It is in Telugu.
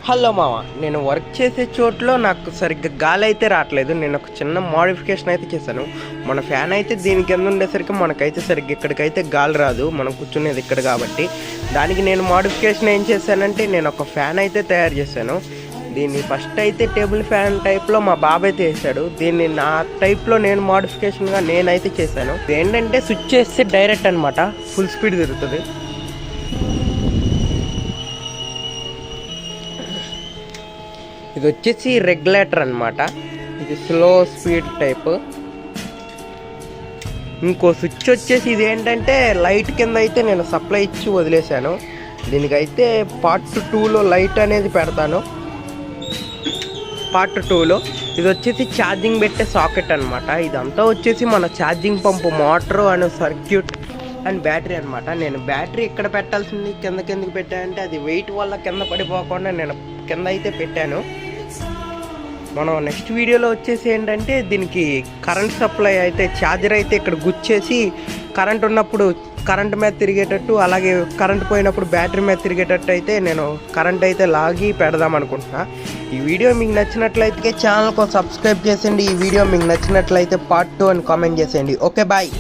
హలో మామ, నేను వర్క్ చేసే చోట్లో నాకు సరిగ్గా గాలి అయితే రావట్లేదు. నేను ఒక చిన్న మోడిఫికేషన్ అయితే చేశాను. మన ఫ్యాన్ అయితే దీని కింద ఉండేసరికి మనకైతే సరిగ్గా ఇక్కడికైతే గాలి రాదు, మనం కూర్చునేది ఇక్కడ కాబట్టి. దానికి నేను మోడిఫికేషన్ ఏం చేశానంటే, నేను ఒక ఫ్యాన్ అయితే తయారు చేశాను. దీన్ని ఫస్ట్ అయితే టేబుల్ ఫ్యాన్ టైప్లో మా బాబాయ్ అయితే వేసాడు. దీన్ని నా టైప్లో నేను మోడిఫికేషన్గా నేనైతే చేశాను. ఏంటంటే స్విచ్ చేస్తే డైరెక్ట్ అనమాట ఫుల్ స్పీడ్ తిరుగుతుంది. ఇది వచ్చేసి రెగ్యులేటర్ అనమాట. ఇది స్లో స్పీడ్ టైప్. ఇంకో స్విచ్ వచ్చేసి ఇది ఏంటంటే లైట్ కింద అయితే నేను సప్లై ఇచ్చి వదిలేశాను. దీనికైతే పార్ట్ 2లో లైట్ అనేది పెడతాను. పార్ట్ 2లో ఇది వచ్చేసి ఛార్జింగ్ పెట్టే సాకెట్ అనమాట. ఇదంతా వచ్చేసి మన charging pump, motor and circuit and battery అనమాట. నేను బ్యాటరీ ఇక్కడ పెట్టాల్సింది కిందకి పెట్టానంటే అది వెయిట్ వల్ల కింద పడిపోకుండా నేను కింద అయితే పెట్టాను. మనం నెక్స్ట్ వీడియోలో వచ్చేసి ఏంటంటే దీనికి కరెంట్ సప్లై అయితే ఛార్జర్ అయితే ఇక్కడ గుచ్చేసి కరెంట్ ఉన్నప్పుడు కరెంట్ మీద తిరిగేటట్టు, అలాగే కరెంట్ పోయినప్పుడు బ్యాటరీ మీద తిరిగేటట్టు అయితే నేను కరెంట్ అయితే లాగి పెడదాం అనుకుంటున్నా. ఈ వీడియో మీకు నచ్చినట్లయితే ఛానల్కు సబ్స్క్రైబ్ చేసేయండి. ఈ వీడియో మీకు నచ్చినట్లయితే పార్ట్ 2 అని కామెంట్ చేసేయండి. Okay, bye.